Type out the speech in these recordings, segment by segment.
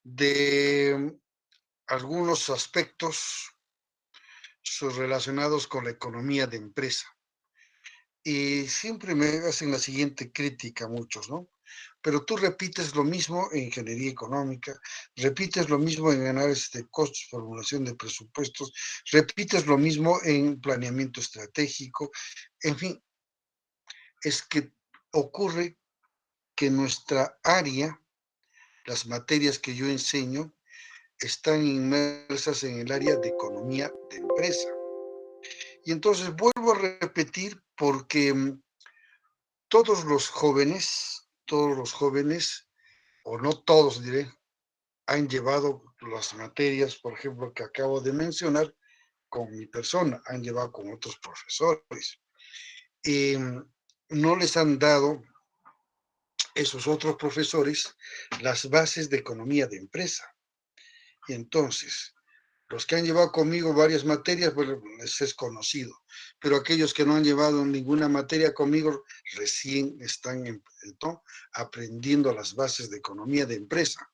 de algunos aspectos relacionados con la economía de empresa. Y siempre me hacen la siguiente crítica muchos, ¿no? Pero tú repites lo mismo en ingeniería económica, repites lo mismo en análisis de costos, formulación de presupuestos, repites lo mismo en planeamiento estratégico, en fin, es que ocurre que nuestra área, las materias que yo enseño, están inmersas en el área de economía de empresa. Y entonces vuelvo a repetir porque todos los jóvenes, o no todos diré, han llevado las materias, por ejemplo, que acabo de mencionar con mi persona, han llevado con otros profesores. Y no les han dado esos otros profesores las bases de economía de empresa. Y entonces, los que han llevado conmigo varias materias, bueno, les es conocido, pero aquellos que no han llevado ninguna materia conmigo recién están aprendiendo las bases de economía de empresa.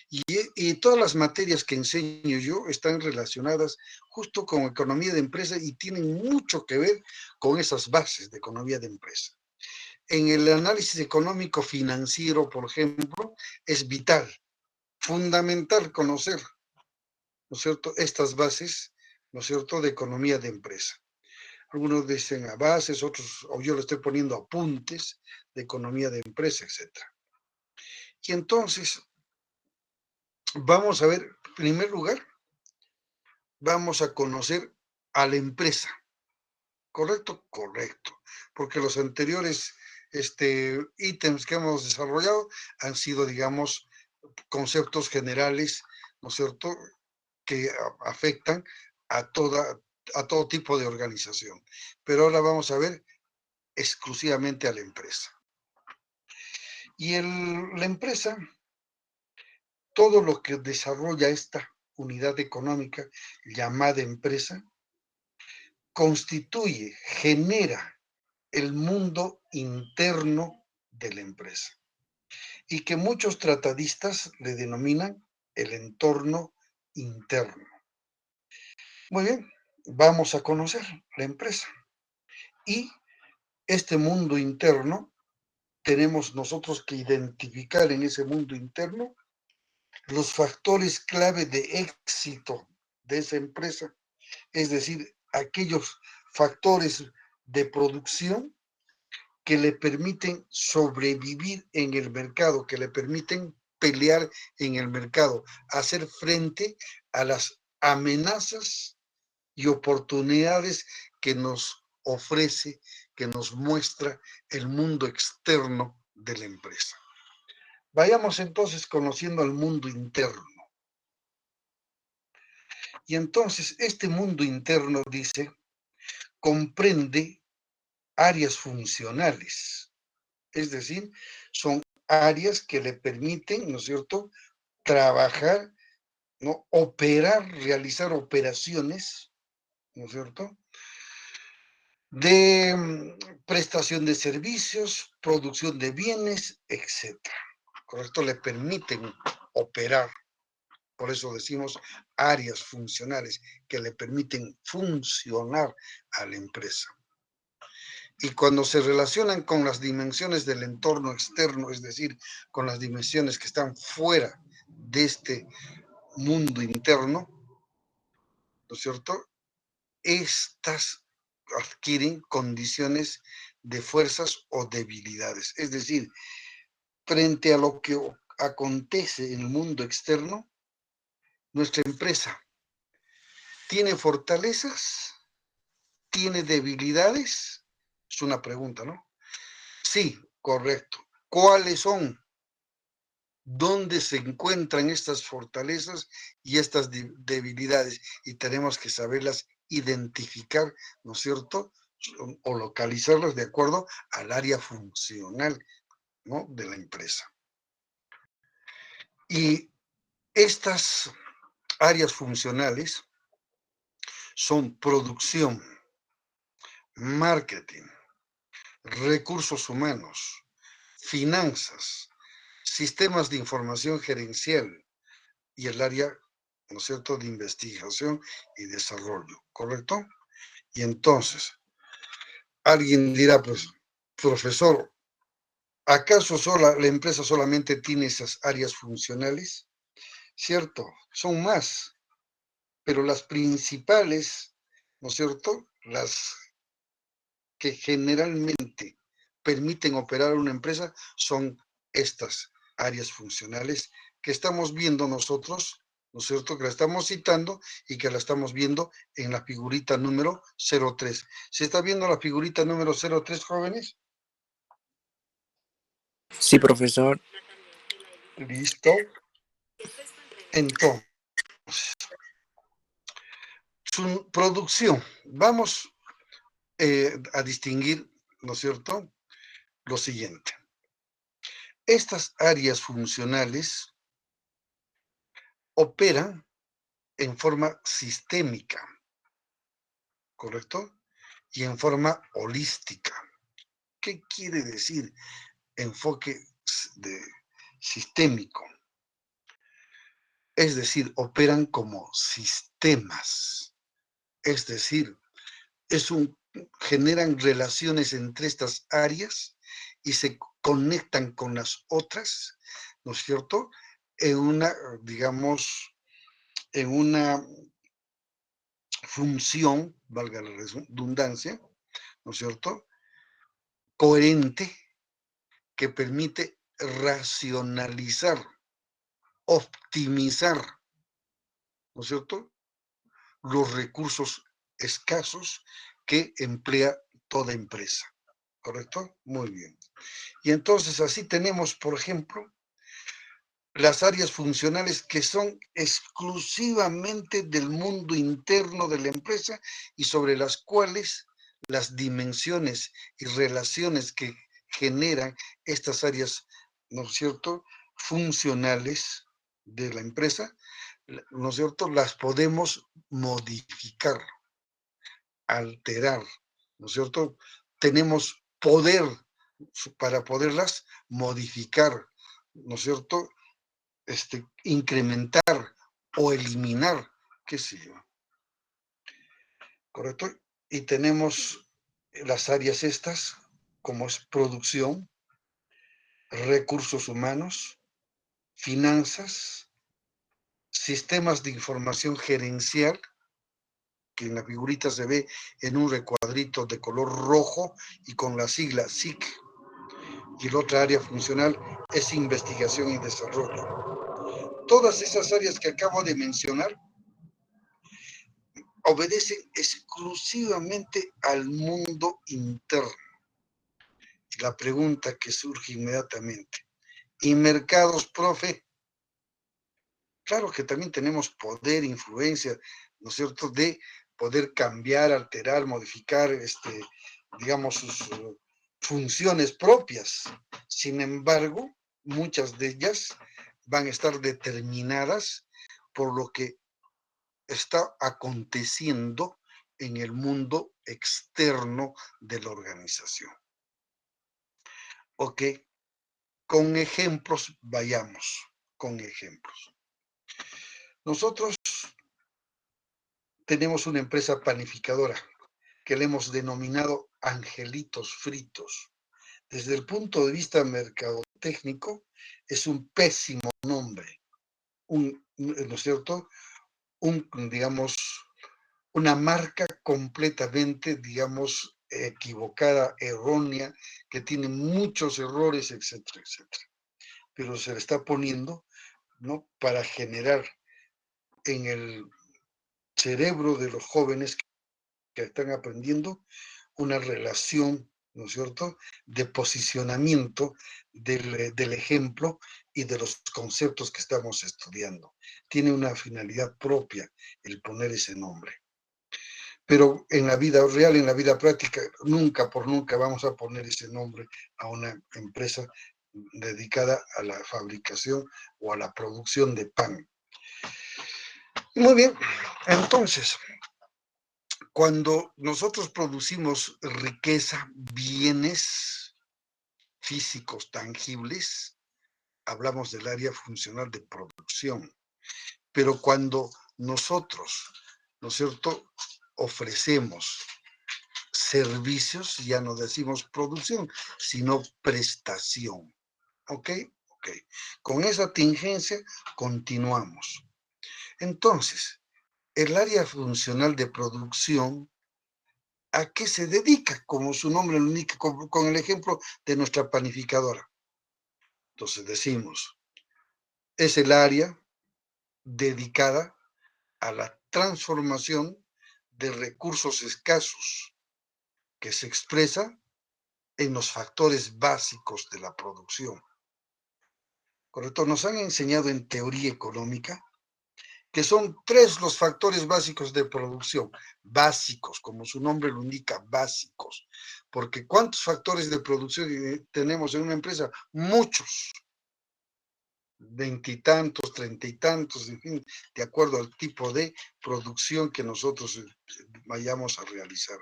Y todas las materias que enseño yo están relacionadas justo con economía de empresa y tienen mucho que ver con esas bases de economía de empresa. En el análisis económico financiero, por ejemplo, es vital, fundamental conocer, ¿no es cierto?, estas bases, ¿no es cierto?, de economía de empresa. Algunos dicen a bases, otros, o yo le estoy poniendo apuntes de economía de empresa, etcétera. Y entonces, vamos a ver, en primer lugar, vamos a conocer a la empresa. ¿Correcto? Correcto. Porque los anteriores ítems que hemos desarrollado han sido, digamos, conceptos generales, ¿no es cierto?, que afectan a, a todo tipo de organización. Pero ahora vamos a ver exclusivamente a la empresa. Y la empresa, todo lo que desarrolla esta unidad económica llamada empresa, constituye, genera el mundo interno de la empresa y que muchos tratadistas le denominan el entorno interno. Muy bien, vamos a conocer la empresa y este mundo interno tenemos nosotros que identificar en ese mundo interno los factores clave de éxito de esa empresa, es decir, aquellos factores de producción que le permiten sobrevivir en el mercado, que le permiten pelear en el mercado, hacer frente a las amenazas y oportunidades que nos ofrece, que nos muestra el mundo externo de la empresa. Vayamos entonces conociendo al mundo interno. Y entonces este mundo interno, dice, comprende áreas funcionales. Es decir, son áreas que le permiten, ¿no es cierto?, trabajar, ¿no?, operar, realizar operaciones, ¿no es cierto?, de prestación de servicios, producción de bienes, etcétera. ¿Correcto? Le permiten operar. Por eso decimos áreas funcionales que le permiten funcionar a la empresa. Y cuando se relacionan con las dimensiones del entorno externo, es decir, con las dimensiones que están fuera de este mundo interno, ¿no es cierto?, estas adquieren condiciones de fuerzas o debilidades. Es decir, frente a lo que acontece en el mundo externo, nuestra empresa tiene fortalezas, tiene debilidades. Es una pregunta, ¿no? Sí, correcto. ¿Cuáles son? ¿Dónde se encuentran estas fortalezas y estas debilidades? Y tenemos que saberlas identificar, ¿no es cierto?, o localizarlas de acuerdo al área funcional, ¿no?, de la empresa. Y estas áreas funcionales son producción, marketing, recursos humanos, finanzas, sistemas de información gerencial, y el área, ¿no es cierto?, de investigación y desarrollo, ¿correcto? Y entonces, alguien dirá, pues, profesor, ¿acaso la empresa solamente tiene esas áreas funcionales? Cierto, son más, pero las principales, ¿no es cierto?, las que generalmente permiten operar una empresa son estas áreas funcionales que estamos viendo nosotros, ¿no es cierto?, que la estamos citando y que la estamos viendo en la figurita número 03. ¿Se está viendo la figurita número 03, jóvenes? Sí, profesor. Listo. Entonces, su producción. Vamos a distinguir, ¿no es cierto?, lo siguiente. Estas áreas funcionales operan en forma sistémica, ¿correcto? Y en forma holística. ¿Qué quiere decir enfoque de sistémico? Es decir, operan como sistemas. Es decir, generan relaciones entre estas áreas y se conectan con las otras, ¿no es cierto? En una, digamos, en una función, valga la redundancia, ¿no es cierto?, coherente, que permite racionalizar, optimizar, ¿no es cierto?, los recursos escasos que emplea toda empresa, ¿correcto? Muy bien. Y entonces así tenemos, por ejemplo, las áreas funcionales que son exclusivamente del mundo interno de la empresa y sobre las cuales las dimensiones y relaciones que generan estas áreas, ¿no es cierto?, funcionales de la empresa, ¿no es cierto?, las podemos modificar, alterar, ¿no es cierto? Tenemos poder para poderlas modificar, ¿no es cierto?, incrementar o eliminar, qué sé yo, ¿correcto? Y tenemos las áreas estas, como es producción, recursos humanos, finanzas, sistemas de información gerencial, que en la figurita se ve en un recuadrito de color rojo y con la sigla SIC, y la otra área funcional es investigación y desarrollo. Todas esas áreas que acabo de mencionar obedecen exclusivamente al mundo interno. La pregunta que surge inmediatamente, ¿y mercados, profe? Claro que también tenemos poder, influencia, ¿no es cierto?, de poder cambiar, alterar, modificar, digamos, sus funciones propias. Sin embargo, muchas de ellas van a estar determinadas por lo que está aconteciendo en el mundo externo de la organización. Ok, con ejemplos vayamos, con ejemplos. Nosotros tenemos una empresa panificadora que le hemos denominado Angelitos Fritos. Desde el punto de vista mercadotécnico, es un pésimo nombre, ¿no es cierto?, digamos, una marca completamente, digamos, equivocada, errónea, que tiene muchos errores, etcétera, etcétera. Pero se le está poniendo, ¿no?, para generar en el cerebro de los jóvenes que están aprendiendo una relación, ¿no es cierto?, de posicionamiento del ejemplo y de los conceptos que estamos estudiando. Tiene una finalidad propia el poner ese nombre. Pero en la vida real, en la vida práctica, nunca por nunca vamos a poner ese nombre a una empresa dedicada a la fabricación o a la producción de pan. Muy bien, entonces, cuando nosotros producimos riqueza, bienes físicos tangibles, hablamos del área funcional de producción. Pero cuando nosotros, ¿no es cierto?, ofrecemos servicios, ya no decimos producción, sino prestación. ¿Ok? Ok. Con esa tingencia continuamos. Entonces, el área funcional de producción, ¿a qué se dedica? Como su nombre lo indica, con el ejemplo de nuestra panificadora. Entonces decimos, es el área dedicada a la transformación de recursos escasos que se expresa en los factores básicos de la producción. ¿Correcto? Nos han enseñado en teoría económica que son 3 los factores básicos de producción. Básicos, como su nombre lo indica, básicos. Porque ¿cuántos factores de producción tenemos en una empresa? Muchos. 20 y tantos, 30 y tantos, en fin, de acuerdo al tipo de producción que nosotros vayamos a realizar.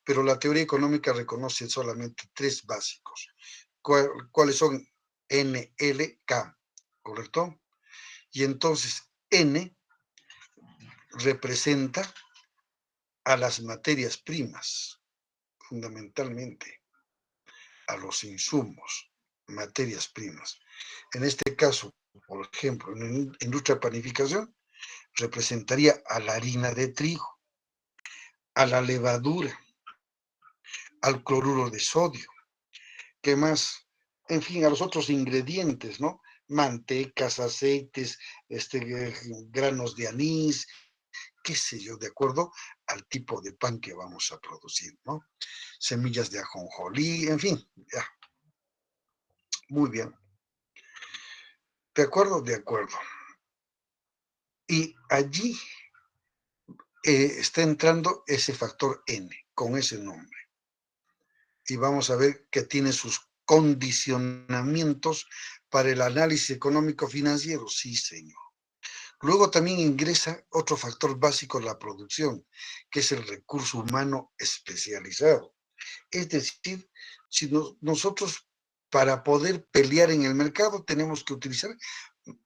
Pero la teoría económica reconoce solamente 3 básicos. ¿Cuáles son? N, L, K, ¿correcto? Y entonces N representa a las materias primas, fundamentalmente, a los insumos, materias primas. En este caso, por ejemplo, en industria panificación, representaría a la harina de trigo, a la levadura, al cloruro de sodio, ¿qué más? En fin, a los otros ingredientes, ¿no? Mantecas, aceites, granos de anís, qué sé yo, de acuerdo al tipo de pan que vamos a producir, ¿no? Semillas de ajonjolí, en fin, ya, muy bien. ¿De acuerdo? De acuerdo. Y allí está entrando ese factor N, con ese nombre. Y vamos a ver que tiene sus condicionamientos para el análisis económico financiero, sí, señor. Luego también ingresa otro factor básico en la producción, que es el recurso humano especializado. Es decir, si nosotros para poder pelear en el mercado tenemos que utilizar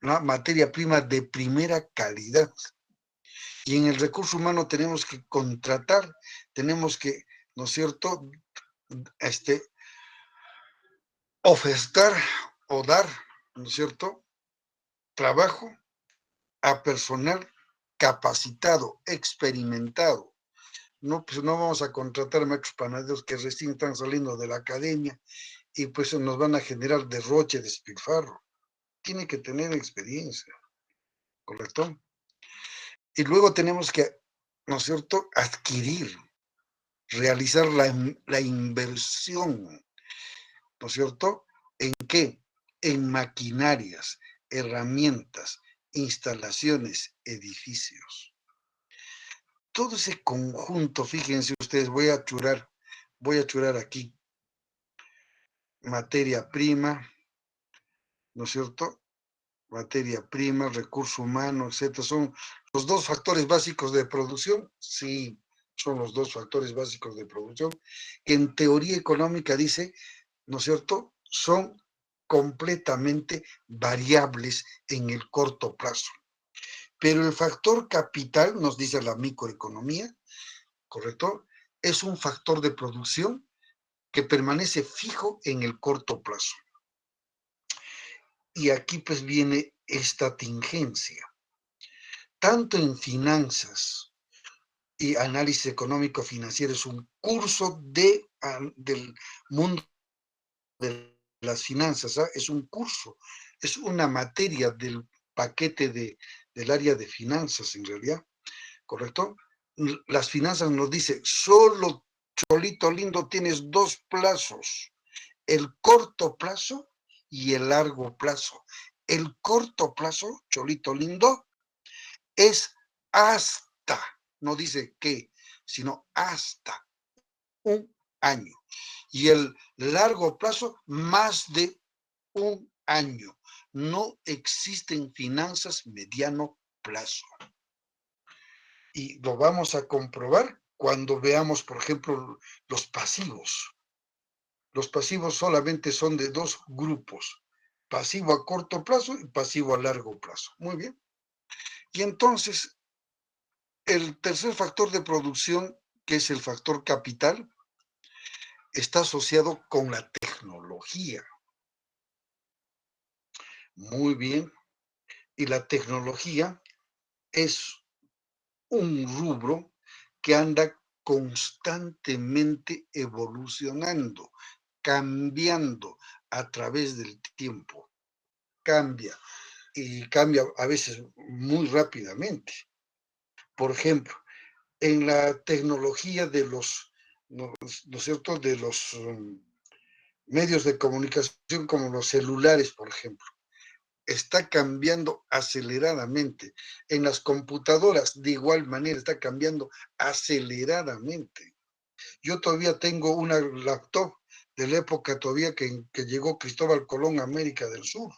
una materia prima de primera calidad. Y en el recurso humano tenemos que contratar, tenemos que, ¿no es cierto?, ofertar o dar, ¿no es cierto?, trabajo a personal capacitado, experimentado. No, pues no vamos a contratar maestros panaderos que recién están saliendo de la academia y pues nos van a generar derroche, despilfarro. Tiene que tener experiencia, ¿correcto? Y luego tenemos que, ¿no es cierto?, adquirir, realizar la inversión, ¿no es cierto? ¿En qué? En maquinarias, herramientas, instalaciones, edificios. Todo ese conjunto, fíjense ustedes, voy a churar aquí materia prima, ¿no es cierto? Materia prima, recurso humano, etcétera. ¿Son los 2 factores básicos de producción? Sí, son los 2 factores básicos de producción, que en teoría económica dice, ¿no es cierto?, son completamente variables en el corto plazo. Pero el factor capital, nos dice la microeconomía, ¿correcto?, es un factor de producción que permanece fijo en el corto plazo. Y aquí pues viene esta tingencia. Tanto en finanzas y análisis económico financiero es un curso del mundo de las finanzas, ¿ah? Es un curso, es una materia del paquete del área de finanzas en realidad, ¿correcto? Las finanzas nos dice, solo, Cholito lindo, tienes 2 plazos, el corto plazo y el largo plazo. El corto plazo, Cholito lindo, es hasta, no dice qué, sino hasta un año. Y el largo plazo, más de un año. No existen finanzas mediano plazo. Y lo vamos a comprobar cuando veamos, por ejemplo, los pasivos. Los pasivos solamente son de 2 grupos, pasivo a corto plazo y pasivo a largo plazo. Muy bien. Y entonces, el tercer factor de producción, que es el factor capital, está asociado con la tecnología. Muy bien. Y la tecnología es un rubro que anda constantemente evolucionando, cambiando a través del tiempo. Cambia y cambia a veces muy rápidamente. Por ejemplo, en la tecnología de ¿no es cierto?, de los medios de comunicación como los celulares, por ejemplo, está cambiando aceleradamente. En las computadoras, de igual manera, está cambiando aceleradamente. Yo todavía tengo una laptop de la época todavía que llegó Cristóbal Colón a América del Sur.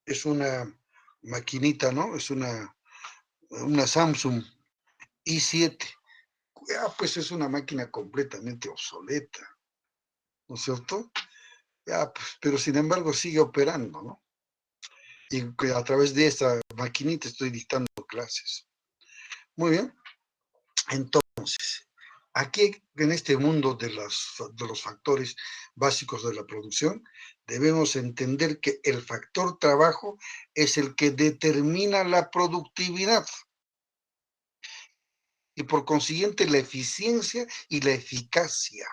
Es una maquinita, ¿no? Es una Samsung i7. Ya, pues es una máquina completamente obsoleta, ¿no es cierto? Ya, pues, pero sin embargo sigue operando, ¿no? Y que a través de esta maquinita estoy dictando clases. Muy bien. Entonces, aquí en este mundo de los factores básicos de la producción, debemos entender que el factor trabajo es el que determina la productividad y por consiguiente la eficiencia y la eficacia.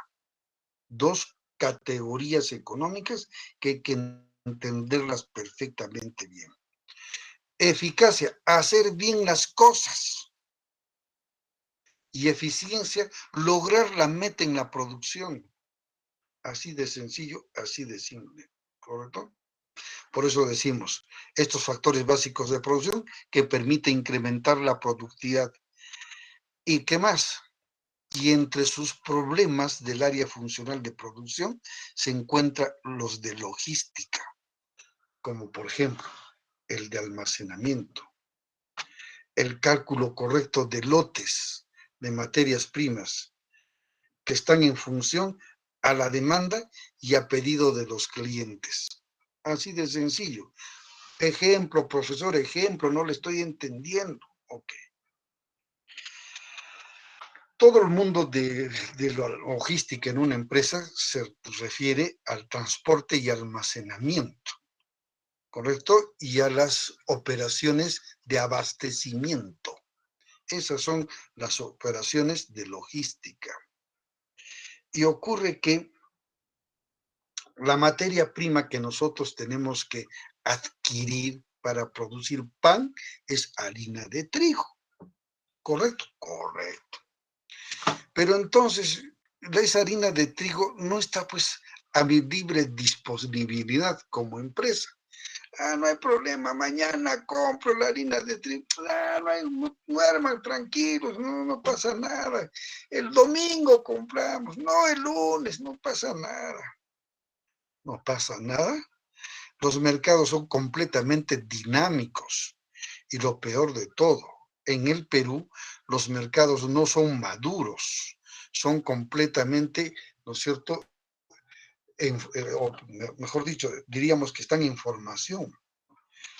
Dos categorías económicas que hay que entenderlas perfectamente bien. Eficacia, hacer bien las cosas. Y eficiencia, lograr la meta en la producción. Así de sencillo, así de simple, ¿correcto? Por eso decimos, estos factores básicos de producción que permiten incrementar la productividad. ¿Y qué más? Y entre sus problemas del área funcional de producción se encuentran los de logística, como por ejemplo el de almacenamiento, el cálculo correcto de lotes de materias primas que están en función a la demanda y a pedido de los clientes. Así de sencillo. Ejemplo, profesor, ejemplo, no le estoy entendiendo. Ok. Todo el mundo de la logística en una empresa se refiere al transporte y almacenamiento, ¿correcto? Y a las operaciones de abastecimiento. Esas son las operaciones de logística. Y ocurre que la materia prima que nosotros tenemos que adquirir para producir pan es harina de trigo. ¿Correcto? Correcto. Pero entonces, esa harina de trigo no está pues a mi libre disponibilidad como empresa. Ah, no hay problema, mañana compro la harina de trigo. Ah, duerman tranquilos, no pasa nada. El domingo compramos, no el lunes, no pasa nada. No pasa nada. Los mercados son completamente dinámicos y lo peor de todo, en el Perú los mercados no son maduros, son completamente, ¿no es cierto? O mejor dicho, diríamos que están en formación,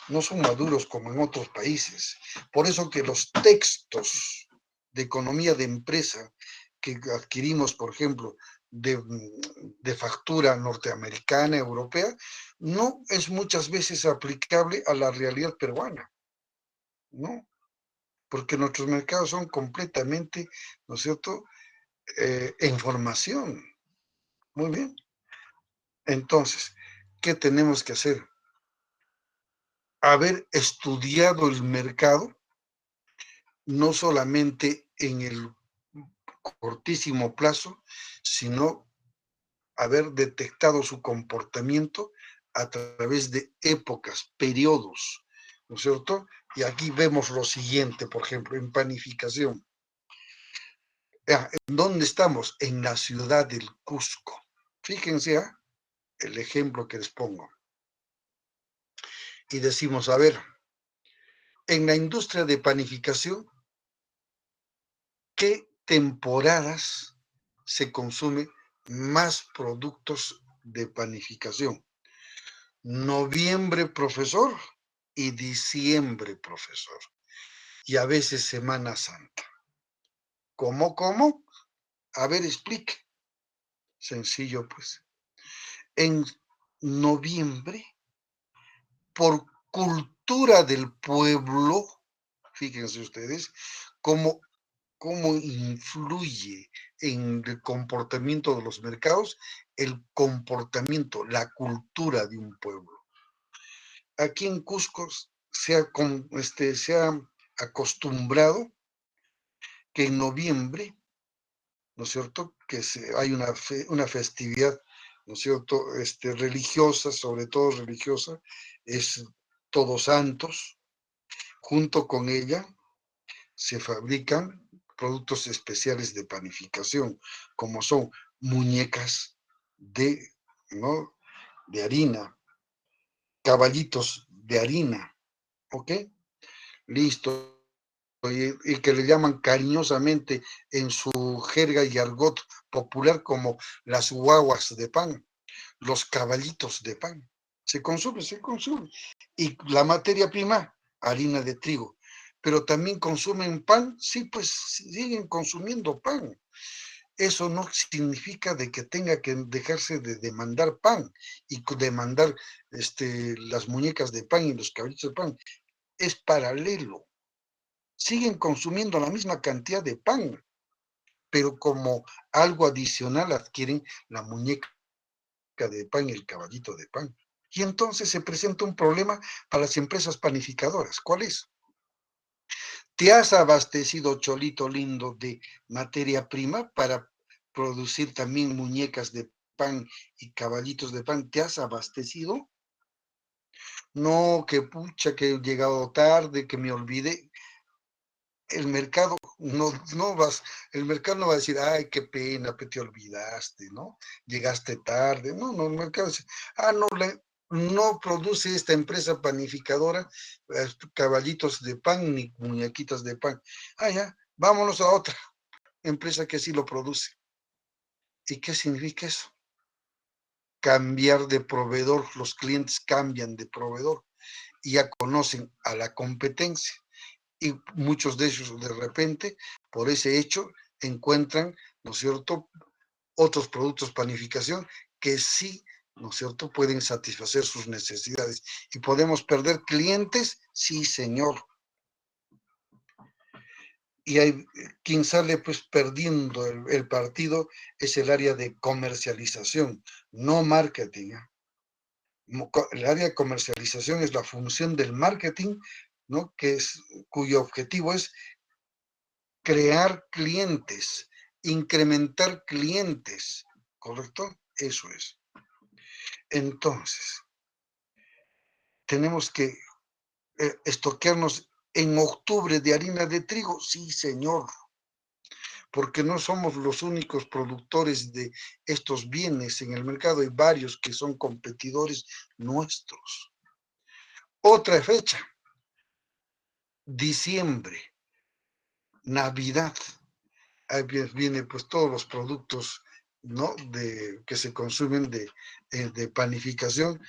no son maduros como en otros países. Por eso que los textos de economía de empresa que adquirimos, por ejemplo, de factura norteamericana, europea, no es muchas veces aplicable a la realidad peruana, ¿no? Porque nuestros mercados son completamente, ¿no es cierto?, en formación. Muy bien. Entonces, ¿qué tenemos que hacer? Haber estudiado el mercado, no solamente en el cortísimo plazo, sino haber detectado su comportamiento a través de épocas, periodos, ¿no es cierto? Y aquí vemos lo siguiente, por ejemplo, en panificación. ¿En dónde estamos? En la ciudad del Cusco. Fíjense el ejemplo que les pongo. Y decimos, a ver, en la industria de panificación, ¿qué temporadas se consume más productos de panificación? Noviembre, profesor. y diciembre, profesor. Y a veces Semana Santa. ¿Cómo? A ver, explique. Sencillo, pues. En noviembre, por cultura del pueblo, fíjense ustedes, cómo influye en el comportamiento de los mercados, el comportamiento, la cultura de un pueblo. Aquí en Cusco se ha acostumbrado que en noviembre, ¿no es cierto?, que hay una festividad, ¿no es cierto?, religiosa, sobre todo religiosa, es Todos Santos. Junto con ella se fabrican productos especiales de panificación, como son muñecas ¿no?, de harina, caballitos de harina, ¿ok? Listo. Y que le llaman cariñosamente en su jerga y argot popular como las guaguas de pan, los caballitos de pan. Se consume. Y la materia prima, harina de trigo. Pero también consumen pan, sí, pues siguen consumiendo pan. Eso no significa de que tenga que dejarse de demandar pan y demandar las muñecas de pan y los caballitos de pan. Es paralelo. Siguen consumiendo la misma cantidad de pan, pero como algo adicional adquieren la muñeca de pan y el caballito de pan. Y entonces se presenta un problema para las empresas panificadoras. ¿Cuál es? ¿Te has abastecido, cholito lindo, de materia prima para producir también muñecas de pan y caballitos de pan? ¿Te has abastecido? No, que pucha, que he llegado tarde, que me olvidé. El mercado el mercado no va a decir, ay, qué pena, que te olvidaste, ¿no? Llegaste tarde. No, el mercado dice, no produce esta empresa panificadora caballitos de pan ni muñequitas de pan. Ya, vámonos a otra empresa que sí lo produce. ¿Y qué significa eso? Cambiar de proveedor, los clientes cambian de proveedor y ya conocen a la competencia. Y muchos de ellos de repente, por ese hecho, encuentran, ¿no es cierto?, otros productos panificación que sí, ¿no es cierto?, pueden satisfacer sus necesidades. ¿Y podemos perder clientes? Sí, señor. Y hay quien sale pues perdiendo el partido, es el área de comercialización, no marketing. El área de comercialización es la función del marketing, ¿no?, cuyo objetivo es crear clientes, incrementar clientes, ¿correcto? Eso es. Entonces, tenemos que estoquearnos en octubre de harina de trigo, sí, señor, porque no somos los únicos productores de estos bienes en el mercado, hay varios que son competidores nuestros. Otra fecha, diciembre, Navidad. Ahí viene pues todos los productos, ¿no?, que se consumen de panificación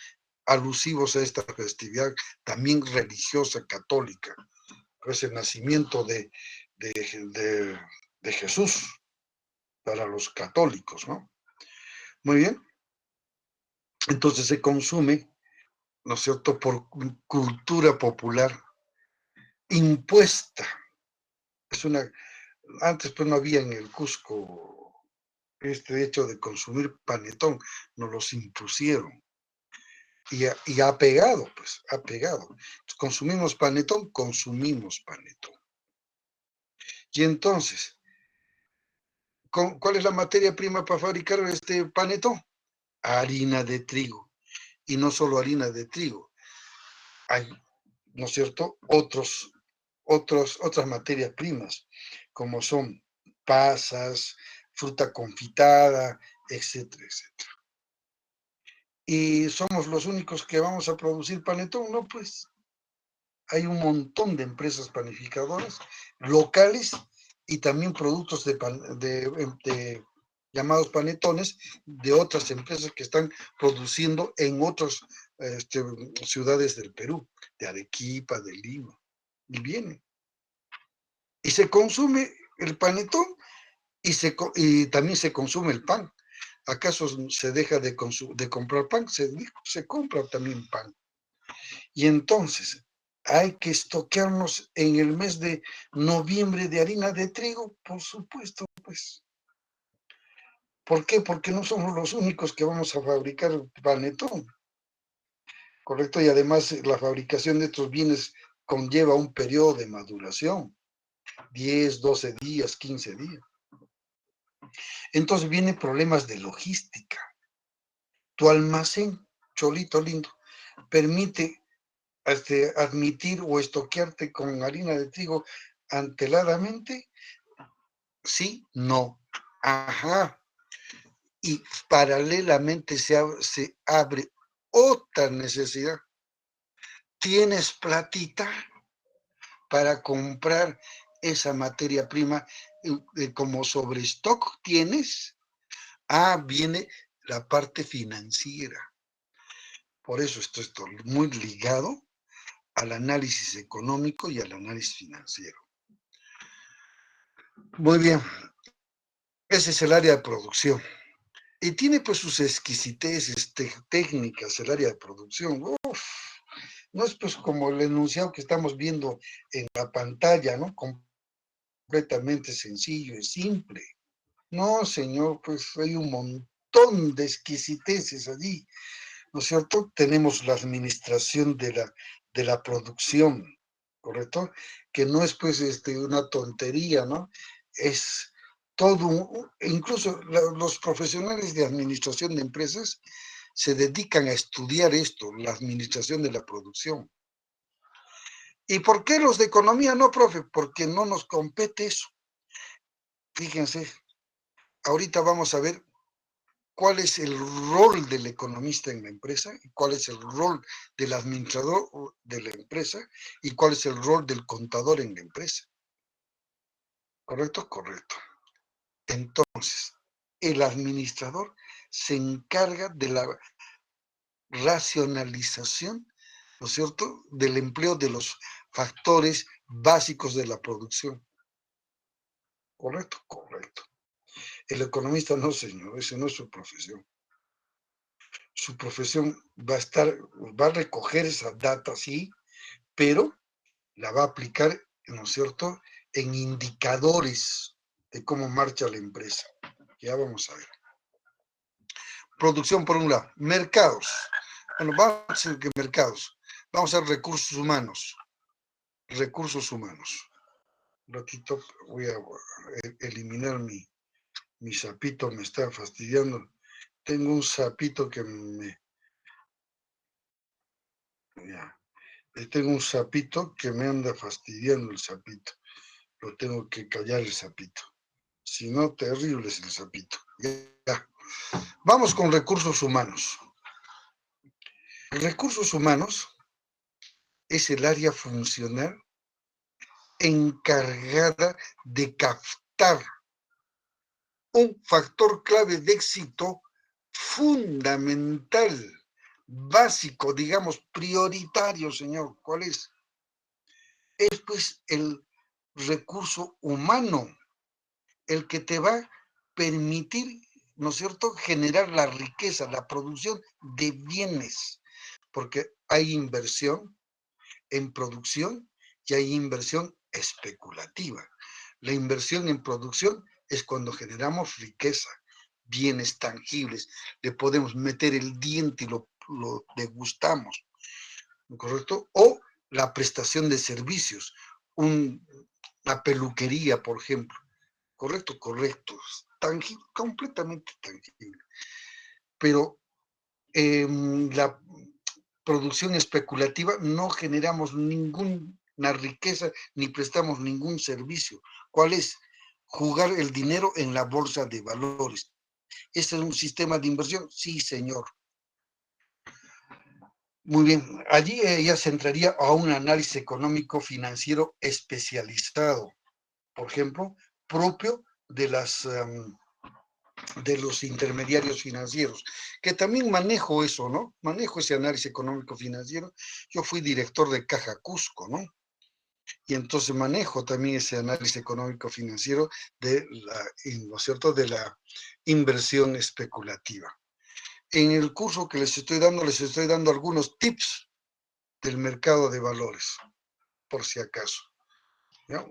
alusivos a esta festividad también religiosa católica. Es el nacimiento de Jesús para los católicos, ¿no? Muy bien. Entonces se consume, ¿no es cierto?, por cultura popular impuesta. Antes pues no había en el Cusco este hecho de consumir panetón, nos los impusieron. Y ha pegado, pues, ha pegado. Consumimos panetón. Y entonces, ¿cuál es la materia prima para fabricar este panetón? Harina de trigo. Y no solo harina de trigo, hay, ¿no es cierto?, otras materias primas, como son pasas, fruta confitada, etcétera, etcétera. ¿Y somos los únicos que vamos a producir panetón? No, pues hay un montón de empresas panificadoras locales y también productos llamados panetones de otras empresas que están produciendo en otros ciudades del Perú, de Arequipa, de Lima, y viene. Y se consume el panetón y también se consume el pan. ¿Acaso se deja de comprar pan? Se compra también pan. Y entonces hay que estoquearnos en el mes de noviembre de harina de trigo, por supuesto, pues. ¿Por qué? Porque no somos los únicos que vamos a fabricar panetón, ¿correcto? Y además la fabricación de estos bienes conlleva un periodo de maduración, 10, 12 días, 15 días. Entonces vienen problemas de logística. Tu almacén, cholito lindo, permite admitir o estoquearte con harina de trigo anteladamente, sí, no. Ajá. Y paralelamente se abre otra necesidad. ¿Tienes platita para comprar esa materia prima como sobre stock? ¿Tienes? Ah, viene la parte financiera. Por eso esto está muy ligado al análisis económico y al análisis financiero. Muy bien, ese es el área de producción. Y tiene pues sus exquisiteces técnicas, el área de producción. Uf, no es pues como el enunciado que estamos viendo en la pantalla, ¿no? Completamente sencillo y simple. No, señor, pues hay un montón de exquisiteces allí, ¿no es cierto? Tenemos la administración de la producción, ¿correcto? Que no es pues una tontería, ¿no? Es todo, incluso los profesionales de administración de empresas se dedican a estudiar esto, la administración de la producción. ¿Y por qué los de economía no, profe? Porque no nos compete eso. Fíjense, ahorita vamos a ver cuál es el rol del economista en la empresa, cuál es el rol del administrador de la empresa y cuál es el rol del contador en la empresa. ¿Correcto? Correcto. Entonces, el administrador se encarga de la racionalización, ¿no es cierto?, del empleo de los factores básicos de la producción. ¿Correcto? Correcto. El economista no, señor, esa no es su profesión. Su profesión va a recoger esa data, sí, pero la va a aplicar, ¿no es cierto?, en indicadores de cómo marcha la empresa. Ya vamos a ver. Producción por un lado. Mercados. Bueno, vamos a decir que mercados. Vamos a ver recursos humanos. Recursos humanos. Un ratito voy a eliminar mi sapito, me está fastidiando. Tengo un sapito que ya. Tengo un sapito que me anda fastidiando el sapito. Lo tengo que callar el sapito. Si no, terrible es el sapito. Ya. Vamos con recursos humanos. Recursos humanos es el área funcional encargada de captar un factor clave de éxito fundamental, básico, digamos, prioritario, señor. ¿Cuál es? Es pues el recurso humano, el que te va a permitir, ¿no es cierto?, generar la riqueza, la producción de bienes, porque hay inversión en producción y hay inversión especulativa. La inversión en producción es cuando generamos riqueza, bienes tangibles, le podemos meter el diente y lo degustamos, ¿correcto? O la prestación de servicios, una peluquería, por ejemplo. Correcto, correcto. Tangible, completamente tangible. Pero la producción especulativa no generamos ninguna riqueza ni prestamos ningún servicio. ¿Cuál es? Jugar el dinero en la bolsa de valores. ¿Este es un sistema de inversión? Sí, señor. Muy bien. Allí ya se entraría a un análisis económico financiero especializado, por ejemplo, propio de las de los intermediarios financieros, que también manejo eso, ¿no? Manejo ese análisis económico financiero. Yo fui director de Caja Cusco, ¿no? Y entonces manejo también ese análisis económico financiero de la, ¿no es cierto?, de la inversión especulativa. En el curso que les estoy dando algunos tips del mercado de valores, por si acaso. ¿Ya?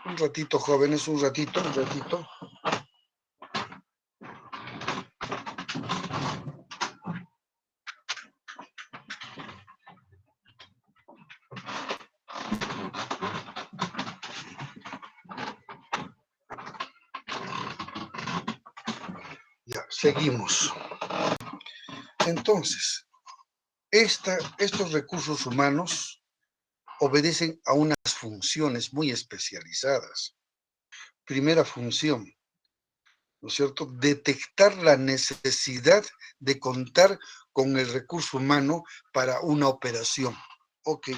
Un ratito, jóvenes, un ratito, un ratito. Ya, seguimos. Entonces, estos recursos humanos obedecen a unas funciones muy especializadas. Primera función, ¿no es cierto? Detectar la necesidad de contar con el recurso humano para una operación. Ok,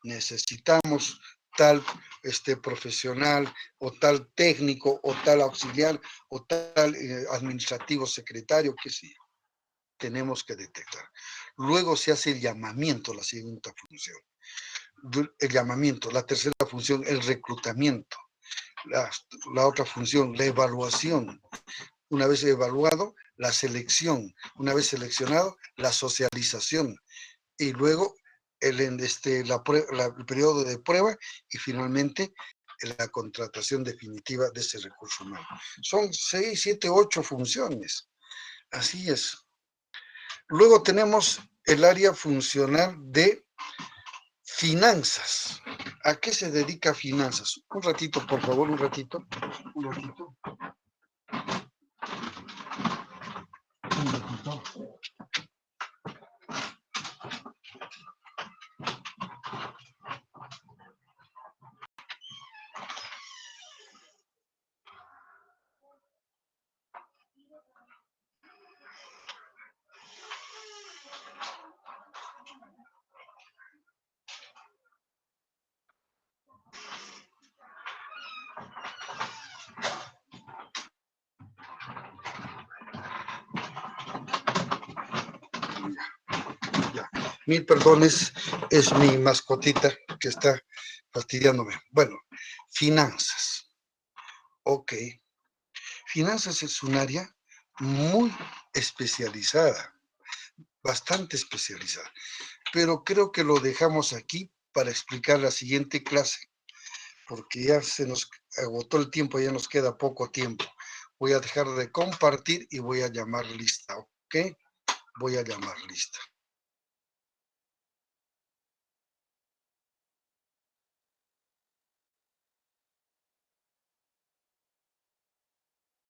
necesitamos tal profesional o tal técnico o tal auxiliar o tal administrativo secretario, qué sé yo. Tenemos que detectar. Luego se hace el llamamiento, la segunda función. El llamamiento, la tercera función, el reclutamiento. La otra función, la evaluación. Una vez evaluado, la selección. Una vez seleccionado, la socialización. Y luego el periodo de prueba y finalmente la contratación definitiva de ese recurso humano. Son 6, 7, 8 funciones. Así es. Luego tenemos el área funcional de finanzas. ¿A qué se dedica finanzas? Un ratito, por favor, un ratito. Un ratito. Un ratito. Ya. Mil perdones, es mi mascotita que está fastidiándome. Bueno, finanzas. Ok. Finanzas es un área muy especializada, bastante especializada, pero creo que lo dejamos aquí para explicar la siguiente clase, porque ya se nos agotó el tiempo, ya nos queda poco tiempo. Voy a dejar de compartir y voy a llamar lista, ¿ok? Voy a llamar lista.